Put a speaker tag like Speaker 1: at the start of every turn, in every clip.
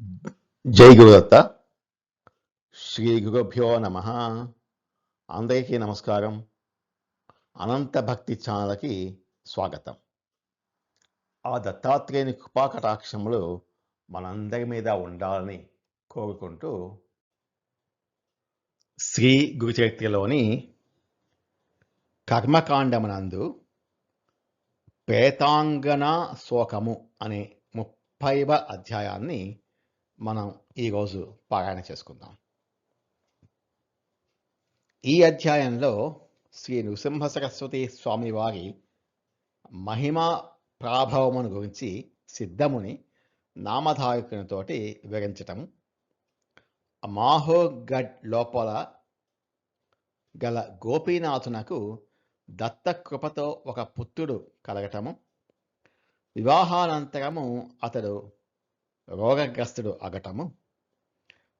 Speaker 1: జై గురుదత్త. శ్రీ గురుభ్యో నమ. అందరికీ నమస్కారం. అనంత భక్తి ఛానల్కి స్వాగతం. ఆ దత్తాత్రేయుని కృపాకటాక్షములు మనందరి మీద ఉండాలని కోరుకుంటూ శ్రీ గురుచరిత్రలోని కర్మకాండమునందు ప్రేతాంగన శోకము అనే 30వ అధ్యాయాన్ని మనం ఈరోజు పారాయణ చేసుకుందాం. ఈ అధ్యాయంలో శ్రీ నృసింహ సరస్వతి స్వామి వారి మహిమా ప్రాభవమును గురించి సిద్ధముని నామధారకునితోటి వివరించటము, మాహోగఢ్ లోపల గల గోపీనాథునకు దత్తకృపతో ఒక పుత్రుడు కలగటము, వివాహానంతరము అతడు రోగగ్రస్తుడు అగటము,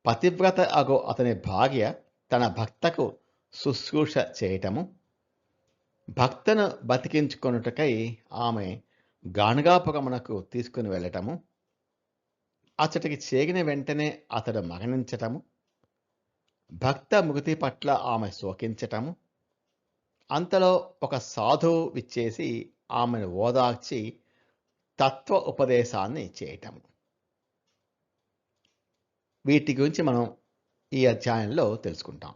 Speaker 1: పతివ్రత అగు అతని భార్య తన భర్తకు శుశ్రూష చేయటము, భక్తను బతికించుకొనుటకై ఆమె గాణగాపురమునకు తీసుకుని వెళ్ళటము, అతడికి చేరిన వెంటనే అతడు మరణించటము, భక్త మృతి పట్ల ఆమె శోకించటము, అంతలో ఒక సాధువు విచ్చేసి ఆమెను ఓదార్చి తత్వ ఉపదేశాన్ని చేయటము. వీటి గురించి మనం ఈ అధ్యాయంలో తెలుసుకుంటాం.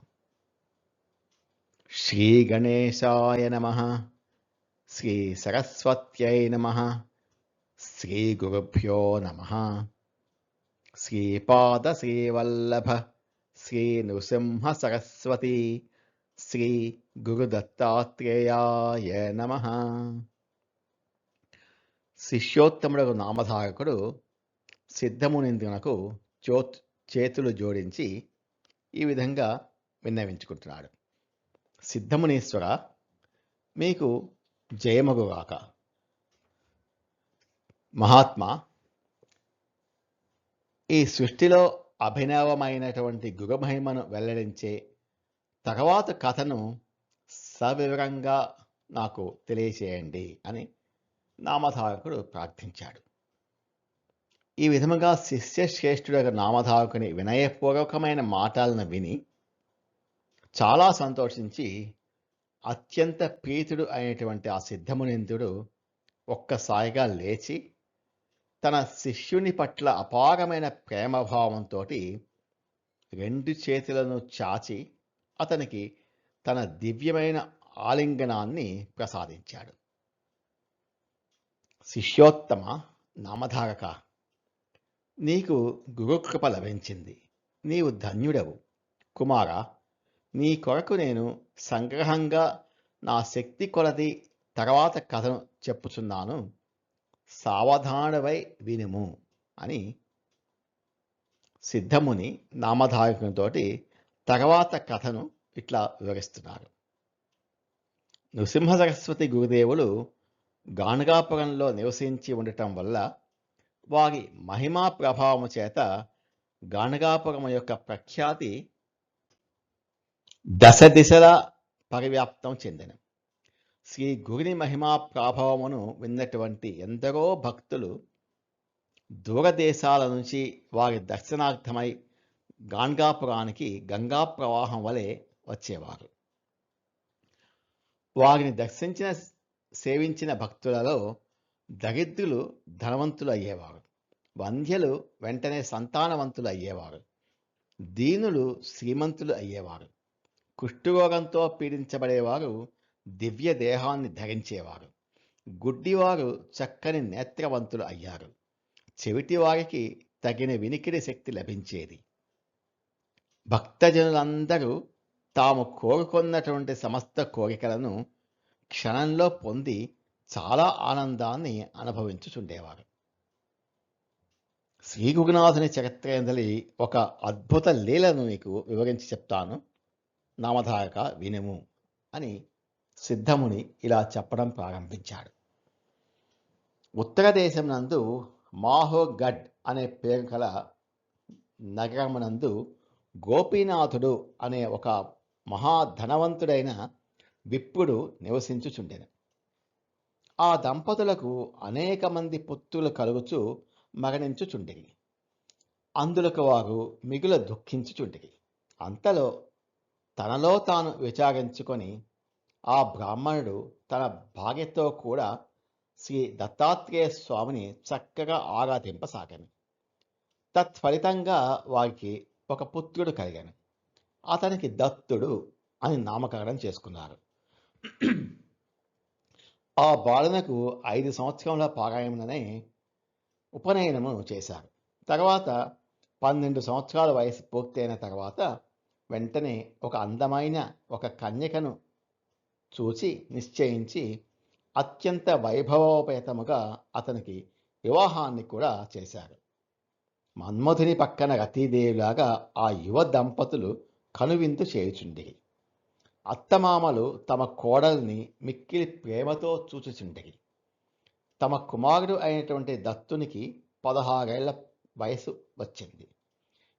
Speaker 1: శ్రీ గణేశాయ నమః. శ్రీ సరస్వత్యై నమః. శ్రీ గురుభ్యో నమః. శ్రీపాద శ్రీవల్లభ శ్రీ నృసింహ సరస్వతి శ్రీ గురుదత్తాత్రేయాయ నమః. శిష్యోత్తముడు నామధారకుడు సిద్ధమునిందునకు చేతులు జోడించి ఈ విధంగా విన్నవించుకుంటున్నాడు. సిద్ధమునీశ్వర, మీకు జయమగుగాక. మహాత్మా, ఈ సృష్టిలో అభినవమైనటువంటి గురుమహిమను వెల్లడించే తర్వాత కథను సవివరంగా నాకు తెలియచేయండి అని నామధారకుడు ప్రార్థించాడు. ఈ విధముగా శిష్యశ్రేష్ఠుడు నామధారకుని వినయపూర్వకమైన మాటలను విని చాలా సంతోషించి అత్యంత ప్రీతుడు అయినటువంటి ఆ సిద్ధమునిందుడు ఒక్కసారిగా లేచి తన శిష్యుని పట్ల అపారమైన ప్రేమభావంతో 2 చేతులను చాచి అతనికి తన దివ్యమైన ఆలింగనాన్ని ప్రసాదించాడు. శిష్యోత్తమ నామధారక, నీకు గురుకృప లభించింది. నీవు ధన్యుడవు. కుమారా, నీ కొరకు నేను సంగ్రహంగా నా శక్తి కొలది తర్వాత కథను చెప్పుచున్నాను, సావధానవై వినుము అని సిద్ధముని నామధారకునితోటి తర్వాత కథను ఇట్లా వివరిస్తున్నారు. నృసింహ సరస్వతి గురుదేవులు గాణగాపురంలో నివసించి ఉండటం వల్ల వారి మహిమా ప్రభావము చేత గాణగాపురం యొక్క ప్రఖ్యాతి దశ దిశలా పరివ్యాప్తం చెందిన శ్రీ గురుని మహిమా ప్రాభవమును విన్నటువంటి ఎందరో భక్తులు దూరదేశాల నుంచి వారి దర్శనార్థమై గాణగాపురానికి గంగా ప్రవాహం వలె వచ్చేవారు. వారిని సేవించిన భక్తులలో దరిద్రులు ధనవంతులు అయ్యేవారు, వంధ్యలు వెంటనే సంతానవంతులు అయ్యేవారు, దీనులు శ్రీమంతులు అయ్యేవారు, కుష్ఠరోగంతో పీడించబడేవారు దివ్య దేహాన్ని ధరించేవారు, గుడ్డివారు చక్కని నేత్రవంతులు అయ్యారు, చెవిటివారికి తగిన వినికిడి శక్తి లభించేది. భక్తజనులందరూ తాము కోరుకున్నటువంటి సమస్త కోరికలను క్షణంలో పొంది చాలా ఆనందాన్ని అనుభవించుచుండేవారు. శ్రీ గురునాథుని చరిత్రేందలి ఒక అద్భుత లీలను నీకు వివరించి చెప్తాను, నామధారక వినుము అని సిద్ధముని ఇలా చెప్పడం ప్రారంభించాడు. ఉత్తర దేశం నందు మాహోగఢ్ అనే పేరు గల నగరమునందు గోపీనాథుడు అనే ఒక మహాధనవంతుడైన విప్రుడు నివసించుచుండెను. ఆ దంపతులకు అనేక మంది పుత్రులు కలుగుచు మరణించుచుండిరి. అందులకు వారు మిగుల దుఃఖించుచుండిరి. అంతలో తనలో తాను విచారించుకొని ఆ బ్రాహ్మణుడు తన భార్యతో కూడా శ్రీ దత్తాత్రేయ స్వామిని చక్కగా ఆరాధింపసాగాను. తత్ఫలితంగా వారికి ఒక పుత్రుడు కలిగాను. అతనికి దత్తుడు అని నామకరణం చేసుకున్నారు. ఆ బాలునకు 5 సంవత్సరముల పారాయణనే ఉపనయనము చేశారు. తర్వాత 12 సంవత్సరాల వయసు పూర్తయిన తర్వాత వెంటనే ఒక అందమైన ఒక కన్యకను చూచి నిశ్చయించి అత్యంత వైభవోపేతముగా అతనికి వివాహాన్ని కూడా చేశారు. మన్మధుని పక్కన రతీదేవిలాగా ఆ యువ దంపతులు కనువిందు చేయుచుండిరి. అత్తమామలు తమ కోడల్ని మిక్కిలి ప్రేమతో చూచుచుండిరి. తమ కుమారుడు అయినటువంటి దత్తునికి 16 ఏళ్ల వయసు వచ్చింది.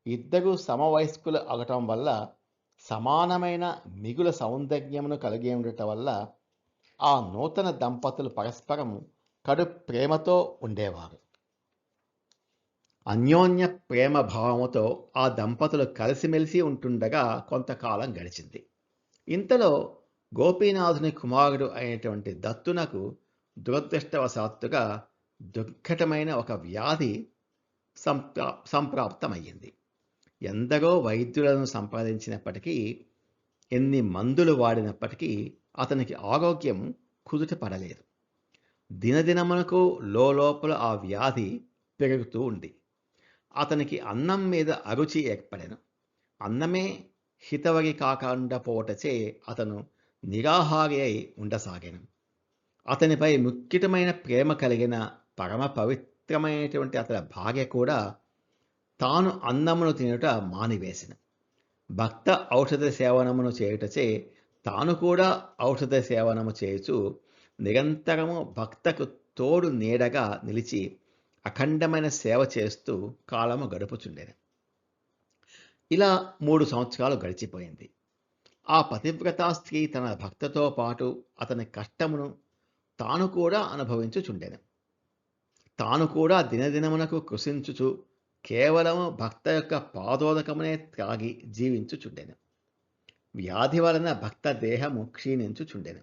Speaker 1: ఇద్దరు సమవయస్కులు అవటం వల్ల సమానమైన మిగుల సౌందర్యమును కలిగి ఉండటం వల్ల ఆ నూతన దంపతులు పరస్పరం కడు ప్రేమతో ఉండేవారు. అన్యోన్య ప్రేమ భావముతో ఆ దంపతులు కలిసిమెలిసి ఉంటుండగా కొంతకాలం గడిచింది. ఇంతలో గోపీనాథుని కుమారుడు అయినటువంటి దత్తునకు దురదృష్టవశాత్తుగా దుర్ఘటమైన ఒక వ్యాధి సంప్రాప్తమయ్యింది. ఎందరో వైద్యులను సంపాదించినప్పటికీ, ఎన్ని మందులు వాడినప్పటికీ అతనికి ఆరోగ్యం కుదుట పడలేదు. దినదినమునకు లోపల ఆ వ్యాధి పెరుగుతూ ఉంది. అతనికి అన్నం మీద అరుచి ఏర్పడెను. అన్నమే హితవగి కాకుండా పోవటచే అతను నిరాహారి అయి ఉండసాగాను. అతనిపై ముఖ్యమైన ప్రేమ కలిగిన పరమ పవిత్రమైనటువంటి అతని భార్య కూడా తాను అన్నమును తినుట మానివేసిన. భక్త ఔషధ సేవనమును చేయుటచే తాను కూడా ఔషధ సేవనము చేయుచు నిరంతరము భక్తకు తోడు నీడగా నిలిచి అఖండమైన సేవ చేస్తూ కాలము గడుపుచుండెను. ఇలా 3 సంవత్సరాలు గడిచిపోయింది. ఆ పతివ్రతా స్త్రీ తన భక్తతో పాటు అతని కష్టమును తాను కూడా అనుభవించుచుండెను. తాను కూడా దినదినమునకు కృషించుచు కేవలము భక్త యొక్క పాదోదకమునే త్రాగి జీవించుచుండెను. వ్యాధి వలన భక్త దేహము క్షీణించుచుండెను.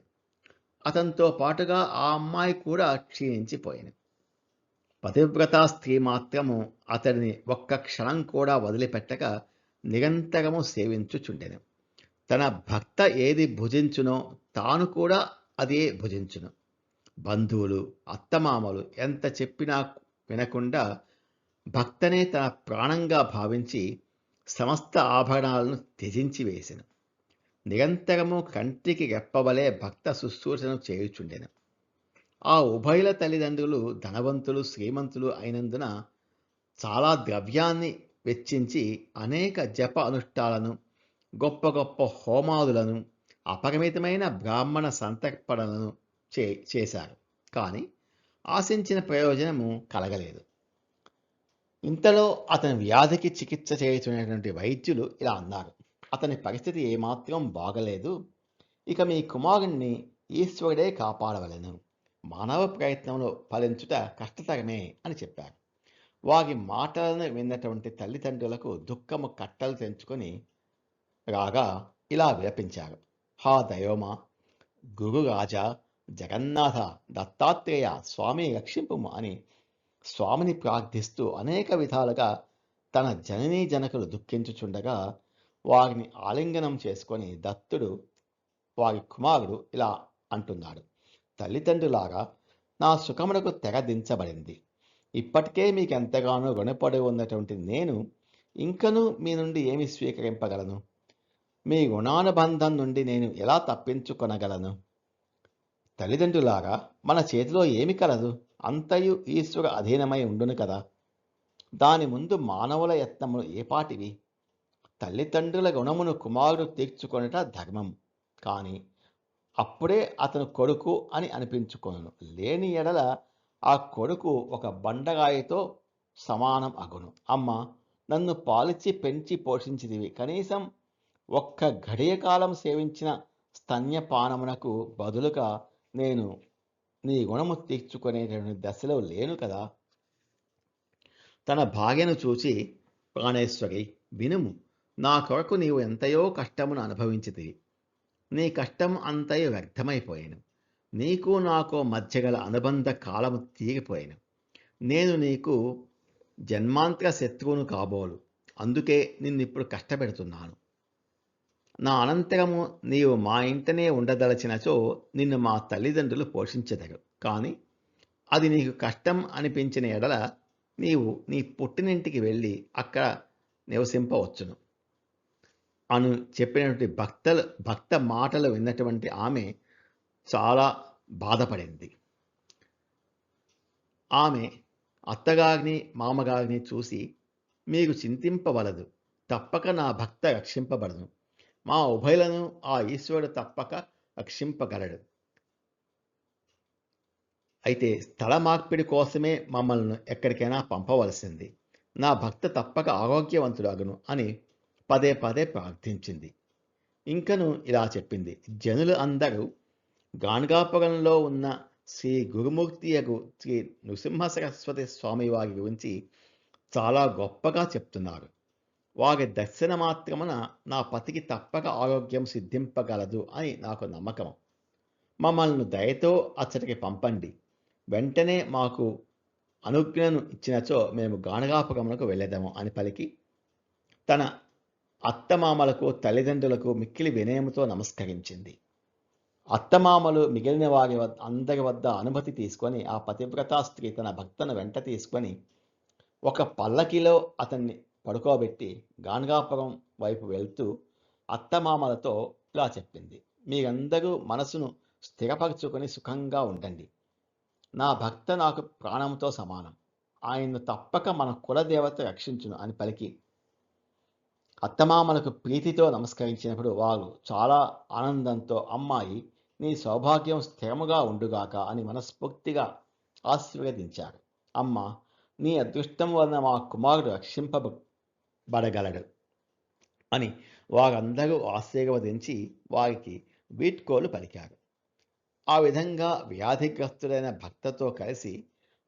Speaker 1: అతనితో పాటుగా ఆ అమ్మాయి కూడా క్షీణించిపోయెను. పతివ్రతా స్త్రీ మాత్రము అతడిని ఒక్క క్షణం కూడా వదిలిపెట్టక నిరంతరము సేవించుచుండెను. తన భక్త ఏది భుజించునో తాను కూడా అదే భుజించును. బంధువులు అత్తమామలు ఎంత చెప్పినా వినకుండా భక్తనే తన ప్రాణంగా భావించి సమస్త ఆభరణాలను త్యజించి వేసెను. నిరంతరము కంటికి రెప్పవలే భక్త శుశ్రూషను చేయుచుండెను. ఆ ఉభయుల తల్లిదండ్రులు ధనవంతులు శ్రీమంతులు అయినందున చాలా ద్రవ్యాన్ని వెచ్చించి అనేక జప అనుష్ఠాలను, గొప్ప గొప్ప హోమాదులను, అపరిమితమైన బ్రాహ్మణ సంతర్పణలను చేశారు. కానీ ఆశించిన ప్రయోజనము కలగలేదు. ఇంతలో అతని వ్యాధికి చికిత్స చేయుచున్నటువంటి వైద్యులు ఇలా అన్నారు: అతని పరిస్థితి ఏమాత్రం బాగలేదు. ఇక మీ కుమారుణ్ణి ఈశ్వరుడే కాపాడవలెను. మానవ ప్రయత్నంలో ఫలించుట కష్టతరమే అని చెప్పారు. వారి మాటలను విన్నటువంటి తల్లిదండ్రులకు దుఃఖము కట్టలు తెంచుకొని రాగా ఇలా విలపించారు: హా దయోమా, గురురాజా, జగన్నాథ, దత్తాత్రేయ, స్వామి రక్షింపుము అని స్వామిని ప్రార్థిస్తూ అనేక విధాలుగా తన జననీ జనకులు దుఃఖించుచుండగా వారిని ఆలింగనం చేసుకొని దత్తుడు వారి కుమారుడు ఇలా అంటున్నాడు: తల్లిదండ్రులారా, నా సుఖమునకు తెగ దించబడింది. ఇప్పటికే మీకు ఎంతగానో రుణపడి ఉన్నటువంటి నేను ఇంకనూ మీ నుండి ఏమి స్వీకరింపగలను? మీ రుణానుబంధం నుండి నేను ఎలా తప్పించుకొనగలను? తల్లిదండ్రులారా, మన చేతిలో ఏమి కలదు? అంతయు ఈశ్వర అధీనమై ఉండును కదా. దాని ముందు మానవుల యత్నములు ఏపాటివి? తల్లిదండ్రుల రుణమును కుమారుడు తీర్చుకొనుట ధర్మం. కానీ అప్పుడే అతను కొడుకు అని అనిపించుకొనును. లేని ఎడల ఆ కొడుకు ఒక బండరాయితో సమానం అగును. అమ్మ, నన్ను పాలిచ్చి పెంచి పోషించిదివి. కనీసం ఒక్క ఘడియ కాలం సేవించిన స్తన్యపానమునకు బదులుగా నేను నీ గుణము తీర్చుకునేటువంటి దశలో లేను కదా. తన భార్యను చూచి ప్రాణేశ్వరి, వినుము. నా కొరకు నీవు ఎంతయో కష్టమును అనుభవించితివి. నీ కష్టం అంతయు వ్యర్థమైపోయాను. నీకు నాకు మధ్య గల అనుబంధ కాలము తీరిపోయాను. నేను నీకు జన్మాంతర శత్రువును కాబోలు. అందుకే నిన్నిప్పుడు కష్టపెడుతున్నాను. నా అనంతరము నీవు మా ఇంటనే ఉండదలచినచో నిన్ను మా తల్లిదండ్రులు పోషించెదరు. కానీ అది నీకు కష్టం అనిపించిన ఎడల నీవు నీ పుట్టినింటికి వెళ్ళి అక్కడ నివసింపవచ్చును అను చెప్పినటువంటి భక్త మాటలు విన్నటువంటి ఆమె చాలా బాధపడింది. ఆమె అత్తగారిని మామగారిని చూసి, మీరు చింతింపవలదు, తప్పక నా భక్త రక్షింపబడును. మా ఉభయులను ఆ ఈశ్వరుడు తప్పక రక్షింపగలడు. అయితే స్థల మార్పిడి కోసమే మమ్మల్ని ఎక్కడికైనా పంపవలసింది. నా భక్త తప్పక ఆరోగ్యవంతుడగును అని పదే పదే ప్రార్థించింది. ఇంకను ఇలా చెప్పింది, జనులు అందరూ గాణగాపురంలో ఉన్న శ్రీ గురుమూర్తియగు శ్రీ నృసింహ సరస్వతి స్వామి వారి గురించి చాలా గొప్పగా చెప్తున్నారు. వారి దర్శన మాత్రమున నా పతికి తప్పక ఆరోగ్యం సిద్ధింపగలదు అని నాకు నమ్మకం. మమ్మల్ని దయతో అచ్చటికి పంపండి. వెంటనే మాకు అనుజ్ఞను ఇచ్చినచో మేము గాణగాపురమునకు వెళ్ళేదాము అని పలికి తన అత్తమామలకు తల్లిదండ్రులకు మిక్కిలి వినయముతో నమస్కరించింది. అత్తమామలు మిగిలిన వారి అందరి వద్ద అనుమతి తీసుకొని ఆ పతివ్రతా స్త్రీ తన భక్తను వెంట తీసుకొని ఒక పల్లకిలో అతన్ని పడుకోబెట్టి గాణగాపురం వైపు వెళ్తూ అత్తమామలతో ఇలా చెప్పింది, మీరందరూ మనసును స్థిరపరచుకొని సుఖంగా ఉండండి. నా భక్త నాకు ప్రాణంతో సమానం. ఆయన్ను తప్పక మన కులదేవత రక్షించును అని పలికి అత్తమామలకు ప్రీతితో నమస్కరించినప్పుడు వారు చాలా ఆనందంతో అమ్మాయి నీ సౌభాగ్యం స్థిరముగా ఉండుగాక అని మనస్ఫూర్తిగా ఆశీర్వదించారు. అమ్మ, నీ అదృష్టం వలన మా కుమారుడు రక్షింపబడగలడు అని వారందరూ ఆశీర్వదించి వారికి వీడ్కోలు పలికారు. ఆ విధంగా వ్యాధిగ్రస్తుడైన భక్తతో కలిసి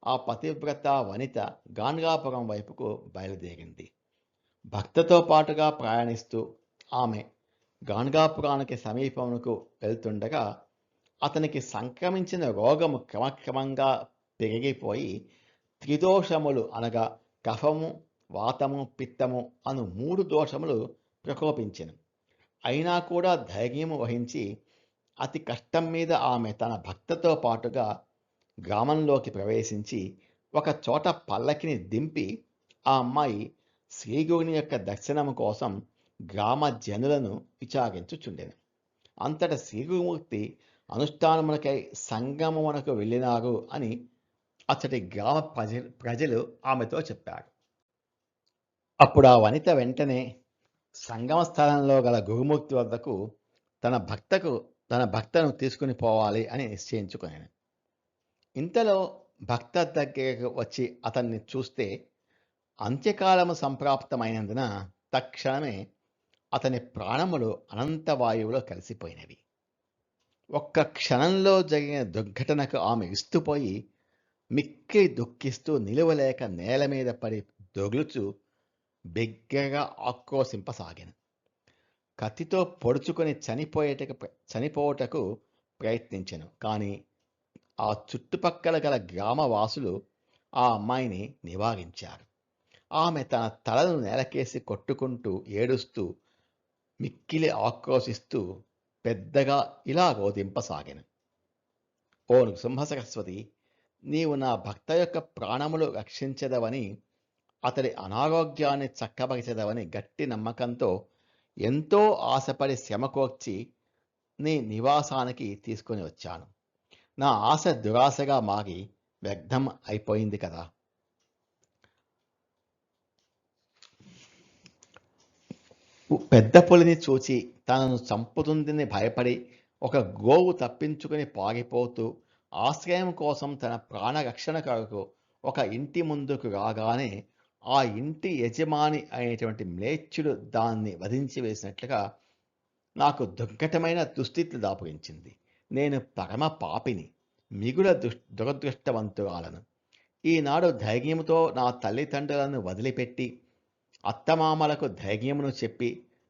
Speaker 1: ఆ పతివ్రత వనిత గాణగాపురం వైపుకు బయలుదేరింది. భక్తతో పాటుగా ప్రయాణిస్తూ ఆమె గాణగాపురానికి సమీపమునకు వెళ్తుండగా అతనికి సంక్రమించిన రోగము క్రమక్రమంగా పెరిగిపోయి త్రిదోషములు అనగా కఫము, వాతము, పిత్తము అను 3 దోషములు ప్రకోపించెను. అయినా కూడా ధైర్యము వహించి అతి కష్టం మీద ఆమె తన భక్తతో పాటుగా గ్రామంలోకి ప్రవేశించి ఒక చోట పల్లకిని దింపి ఆ అమ్మాయి శ్రీగురుని యొక్క దర్శనము కోసం గ్రామ జనులను విచారించుచుండెను. అంతట శ్రీగురుమూర్తి అనుష్ఠానములకై సంగమమునకు వెళ్ళినారు అని అతడి గ్రామ ప్రజలు ఆమెతో చెప్పారు. అప్పుడు ఆ వనిత వెంటనే సంగమ స్థలంలో గల గురుమూర్తి వద్దకు తన భక్తను తీసుకుని పోవాలి అని నిశ్చయించుకున్నాను. ఇంతలో భక్త దగ్గరకు వచ్చి అతన్ని చూస్తే అంత్యకాలము సంప్రాప్తమైనందున తక్షణమే అతని ప్రాణములు అనంతవాయువులో కలిసిపోయినవి. ఒక్క క్షణంలో జరిగిన దుర్ఘటనకు ఆమె విస్తుపోయి మిక్కిలి దుఃఖిస్తూ నిలువలేక నేల మీద పడి దొర్లుచు బిగ్గరగా ఆక్రోశింపసాగాను. కత్తితో పొడుచుకొని చనిపోవటకు ప్రయత్నించెను. కానీ ఆ చుట్టుపక్కల గల గ్రామవాసులు ఆ అమ్మాయిని నివారించారు. ఆమె తన తలను నేలకేసి కొట్టుకుంటూ ఏడుస్తూ మిక్కిలి ఆక్రోశిస్తూ పెద్దగా ఇలా రోదింపసాగాను, ఓ నృసింహ సరస్వతి, నీవు నా భక్త యొక్క ప్రాణములు రక్షించదవని, అతడి అనారోగ్యాన్ని చక్కబరిచెదవని గట్టి నమ్మకంతో ఎంతో ఆశపడి శ్రమకోర్చి నీ నివాసానికి తీసుకొని వచ్చాను. నా ఆశ దురాశగా మారి వ్యర్థం అయిపోయింది కదా. పెద్ద పులిని చూచి తనను చంపుతుందని భయపడి ఒక గోవు తప్పించుకుని పారిపోతూ ఆశ్రయం కోసం తన ప్రాణరక్షణ కొరకు ఒక ఇంటి ముందుకు రాగానే ఆ ఇంటి యజమాని అయినటువంటి మ్లేచ్చుడు దాన్ని వధించి వేసినట్లుగా నాకు దుర్ఘటమైన దుస్థితి దాపురించింది. నేను పరమ పాపిని, మిగుల దురదృష్టవంతురాలను. ఈనాడు ధైర్యముతో నా తల్లిదండ్రులను వదిలిపెట్టి అత్తమామలకు ధైర్యమును చెప్పి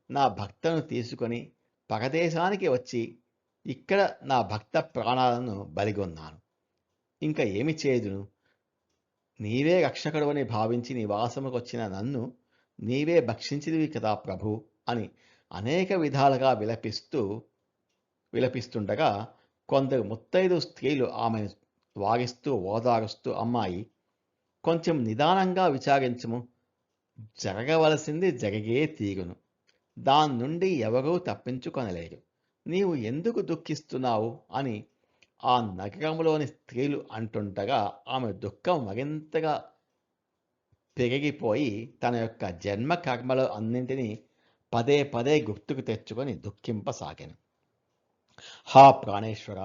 Speaker 1: నా భక్తను తీసుకొని పరదేశానికి వచ్చి ఇక్కడ నా భక్త ప్రాణాలను బలిగొన్నాను. ఇంక ఏమి చేయుదును? నీవే రక్షకుడవని భావించి నివాసముకొచ్చిన నన్ను నీవే భక్షించిదివి కదా ప్రభు అని అనేక విధాలుగా విలపిస్తుండగా కొందరు ముత్తైదు స్త్రీలు ఆమెను వాగిస్తూ ఓదారుస్తూ, అమ్మాయి, కొంచెం నిదానంగా విచారించము. జరగవలసింది జరిగే తీరును. దాని నుండి ఎవరూ తప్పించుకొనలేరు. నీవు ఎందుకు దుఃఖిస్తున్నావు అని ఆ నగరంలోని స్త్రీలు అంటుండగా ఆమె దుఃఖం మరింతగా పెరిగిపోయి తన యొక్క జన్మ కర్మలు అన్నింటినీ పదే పదే గుర్తుకు తెచ్చుకొని దుఃఖింపసాగాను. హా ప్రాణేశ్వర,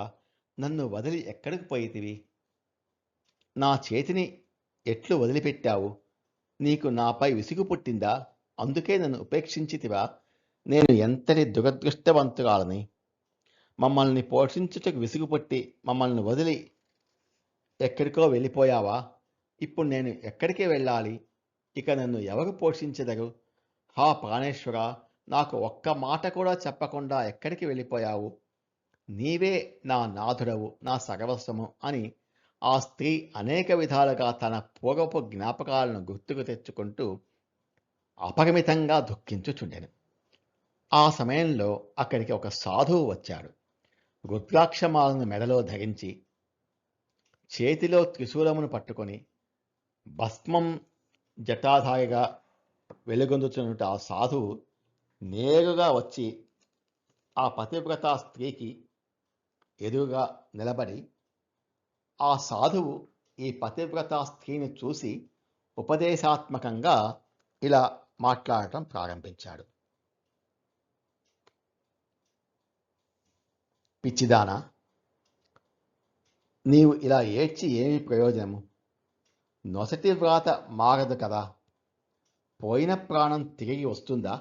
Speaker 1: నన్ను వదిలి ఎక్కడికి పోయితివి? నా చేతిని ఎట్లు వదిలిపెట్టావు? నీకు నాపై విసుగు పుట్టిందా? అందుకే నన్ను ఉపేక్షించితివా? నేను ఎంతటి దురదృష్టవంతురాలని! మమ్మల్ని పోషించుటకు విసుగుపుట్టి మమ్మల్ని వదిలి ఎక్కడికో వెళ్ళిపోయావా? ఇప్పుడు నేను ఎక్కడికి వెళ్ళాలి? ఇక నన్ను ఎవరు పోషించెదరు? హా ప్రాణేశ్వర, నాకు ఒక్క మాట కూడా చెప్పకుండా ఎక్కడికి వెళ్ళిపోయావు? నీవే నా నాథుడవు, నా సర్వస్వము అని ఆ స్త్రీ అనేక విధాలుగా తన పూర్వపు జ్ఞాపకాలను గుర్తుకు తెచ్చుకుంటూ అపరిమితంగా దుఃఖించుచుండెను. ఆ సమయంలో అక్కడికి ఒక సాధువు వచ్చాడు. రుద్రాక్షమాలను మెడలో ధరించి, చేతిలో త్రిశూలమును పట్టుకొని, భస్మం జటాధారిగా వెలుగొందుతున్నట్టు ఆ సాధువు నేరుగా వచ్చి ఆ పతివ్రత స్త్రీకి ఎదురుగా నిలబడి, ఆ సాధువు ఈ పతివ్రత స్త్రీని చూసి ఉపదేశాత్మకంగా ఇలా మాట్లాడటం ప్రారంభించాడు. పిచ్చిదానా, నీవు ఇలా ఏడ్చి ఏమి ప్రయోజనము? నొసటి వ్రాత మారదు కదా, పోయిన ప్రాణం తిరిగి వస్తుందా?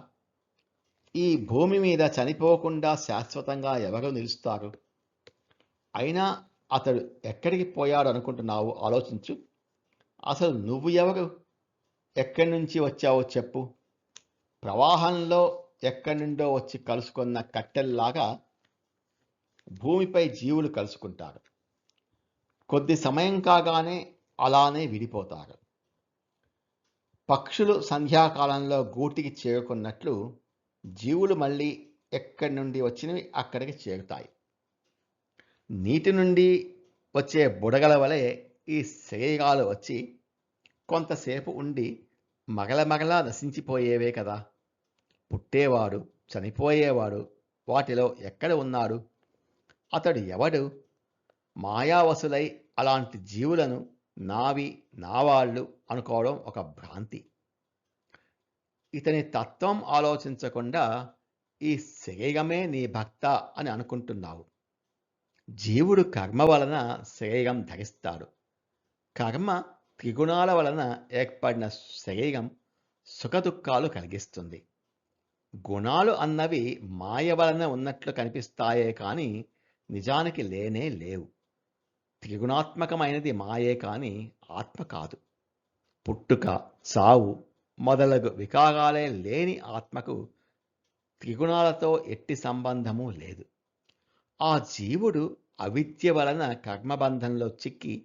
Speaker 1: ఈ భూమి మీద చనిపోకుండా శాశ్వతంగా ఎవరు నిలుస్తారు? అయినా అతడు ఎక్కడికి పోయాడు అనుకుంటున్నావు? ఆలోచించు. అసలు నువ్వు ఎవరు? ఎక్కడి నుంచి వచ్చావో చెప్పు. ప్రవాహంలో ఎక్కడి నుండో వచ్చి కలుసుకున్న కట్టెల్లాగా భూమిపై జీవులు కలుసుకుంటారు. కొద్ది సమయం కాగానే అలానే విడిపోతారు. పక్షులు సంధ్యాకాలంలో గూటికి చేరుకున్నట్లు జీవులు మళ్ళీ ఎక్కడి నుండి వచ్చినవి అక్కడికి చేరుతాయి. నీటి నుండి వచ్చే బుడగల వలె ఈ శరీరాలు వచ్చి కొంతసేపు ఉండి మగలమగలా నశించిపోయేవే కదా. పుట్టేవాడు, చనిపోయేవాడు వాటిలో ఎక్కడ ఉన్నాడు? అతడు ఎవడు? మాయావసులై అలాంటి జీవులను నావి, నావాళ్ళు అనుకోవడం ఒక భ్రాంతి. ఇతని తత్వం ఆలోచించకుండా ఈ శరీరమే నీ భక్త అని అనుకుంటున్నావు. జీవుడు కర్మ వలన శరీరం ధరిస్తాడు. కర్మ త్రిగుణాల వలన ఏర్పడిన శరీరం సుఖదుఖాలు కలిగిస్తుంది. గుణాలు అన్నవి మాయ వలన ఉన్నట్లు కనిపిస్తాయే కానీ నిజానికి లేనే లేవు. త్రిగుణాత్మకమైనది మాయే కానీ ఆత్మ కాదు. పుట్టుక, సావు మొదలగు వికారాలే లేని ఆత్మకు త్రిగుణాలతో ఎట్టి సంబంధము లేదు. ఆ జీవుడు అవిద్య వలన కర్మబంధంలో చిక్కి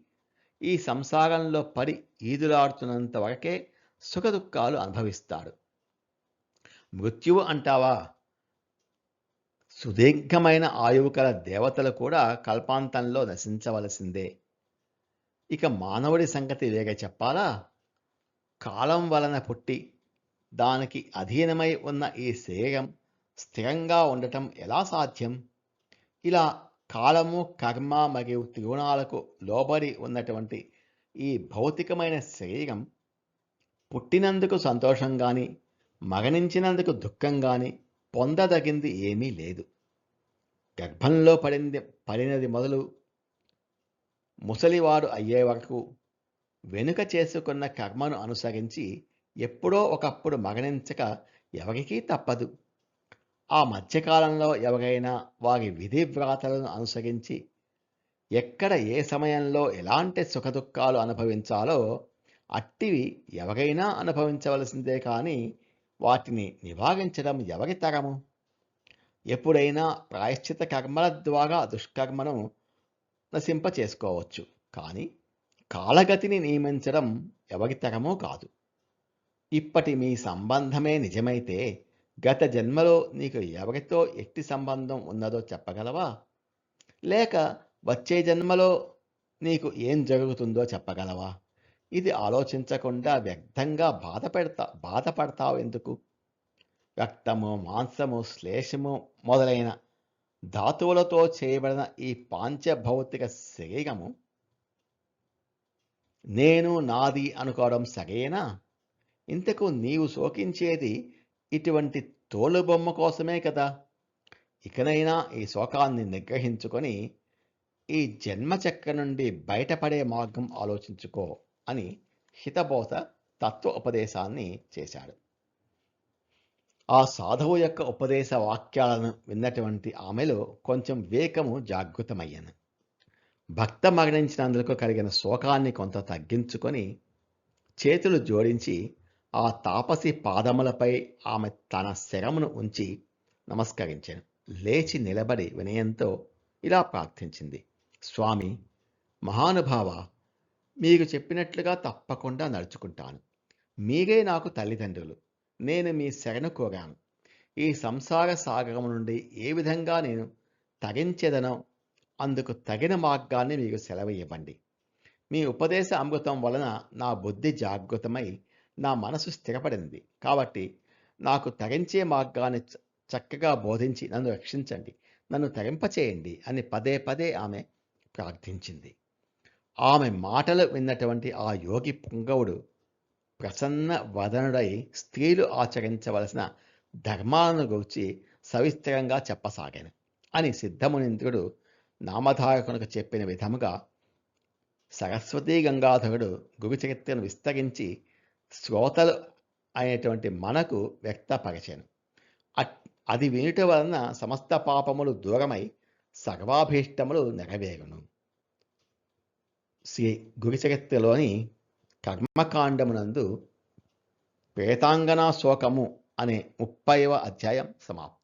Speaker 1: ఈ సంసారంలో పడి ఈదులాడుతున్నంత వరకే సుఖదుఖాలు అనుభవిస్తాడు. మృత్యువు అంటావా? సుదీర్ఘమైన ఆయువు కల దేవతలు కూడా కల్పాంతంలో నశించవలసిందే. ఇక మానవుడి సంగతి వేగ చెప్పాలా? కాలం వలన పుట్టి దానికి అధీనమై ఉన్న ఈ శరీరం స్థిరంగా ఉండటం ఎలా సాధ్యం? ఇలా కాలము, కర్మ మరియు త్రిగుణాలకు లోబడి ఉన్నటువంటి ఈ భౌతికమైన శరీరం పుట్టినందుకు సంతోషం కానీ, మరణించినందుకు దుఃఖం కానీ పొందదగింది ఏమీ లేదు. గర్భంలో పడినది మొదలు ముసలివాడు అయ్యే వరకు వెనుక చేసుకున్న కర్మను అనుసరించి ఎప్పుడో ఒకప్పుడు మరణించక ఎవరికీ తప్పదు. ఆ మధ్యకాలంలో ఎవరైనా వారి విధివ్రాతలను అనుసరించి ఎక్కడ ఏ సమయంలో ఎలాంటి సుఖదుఖాలు అనుభవించాలో అట్టివి ఎవరైనా అనుభవించవలసిందే కానీ వాటిని నివారించడం ఎవరి తరము? ఎప్పుడైనా ప్రాయశ్చిత కర్మల ద్వారా దుష్కర్మను నశింప చేసుకోవచ్చు, కానీ కాలగతిని నియమించడం ఎవరి తరమూ కాదు. ఇప్పటి మీ సంబంధమే నిజమైతే గత జన్మలో నీకు ఎవరితో ఎట్టి సంబంధం ఉన్నదో చెప్పగలవా? లేక వచ్చే జన్మలో నీకు ఏం జరుగుతుందో చెప్పగలవా? ఇది ఆలోచించకుండా వ్యర్థంగా బాధపడతావు ఎందుకు? రక్తము, మాంసము, శ్లేషము మొదలైన ధాతువులతో చేయబడిన ఈ పాంచభౌతిక శరీరము నేను నాది అనుకోవడం సరేనా? ఇంతకు నీవు శోకించేది ఇటువంటి తోలుబొమ్మ కోసమే కదా. ఇకనైనా ఈ శోకాన్ని నిగ్రహించుకొని ఈ జన్మచక్ర నుండి బయటపడే మార్గం ఆలోచించుకో అని హితబోధ తత్వ ఉపదేశాన్ని చేశాడు. ఆ సాధువు యొక్క ఉపదేశ వాక్యాలను విన్నటువంటి ఆమెలో కొంచెం వివేకము జాగృతమయ్యాను. భక్త మరణించినందుకు కలిగిన శోకాన్ని కొంత తగ్గించుకొని చేతులు జోడించి ఆ తాపసి పాదములపై ఆమె తన శరమును ఉంచి నమస్కరించాను. లేచి నిలబడి వినయంతో ఇలా ప్రార్థించింది: స్వామి, మహానుభావ, మీరు చెప్పినట్లుగా తప్పకుండా నడుచుకుంటాను. మీరే నాకు తల్లిదండ్రులు. నేను మీ శరణు కోరాను. ఈ సంసార సాగరం నుండి ఏ విధంగా నేను తరించెదనో అందుకు తగిన మార్గాన్ని మీకు సెలవు ఇవ్వండి. మీ ఉపదేశ అమృతం వలన నా బుద్ధి జాగృతమై నా మనసు స్థిరపడింది. కాబట్టి నాకు తరించే మార్గాన్ని చక్కగా బోధించి నన్ను రక్షించండి, నన్ను తరింపచేయండి అని పదే పదే ఆమె ప్రార్థించింది. ఆమె మాటలు విన్నటువంటి ఆ యోగి పుంగవుడు ప్రసన్న వదనుడై స్త్రీలు ఆచరించవలసిన ధర్మాలను గురించి సవిస్తరంగా చెప్పసాగాను అని సిద్ధమునింద్రుడు నామధారకునికి చెప్పిన విధముగా సరస్వతీ గంగాధరుడు గురుచరిత్రను విస్తరించి శ్రోతలు అయినటువంటి మనకు వ్యక్తపరిచాను. అది వినుట వలన సమస్త పాపములు దూరమై సర్వాభీష్టములు నెరవేరును. శ్రీ గురుచరిత్రలోని కర్మకాండమునందు ప్రేతాంగనా శోకము అనే 30వ అధ్యాయం సమాప్తం.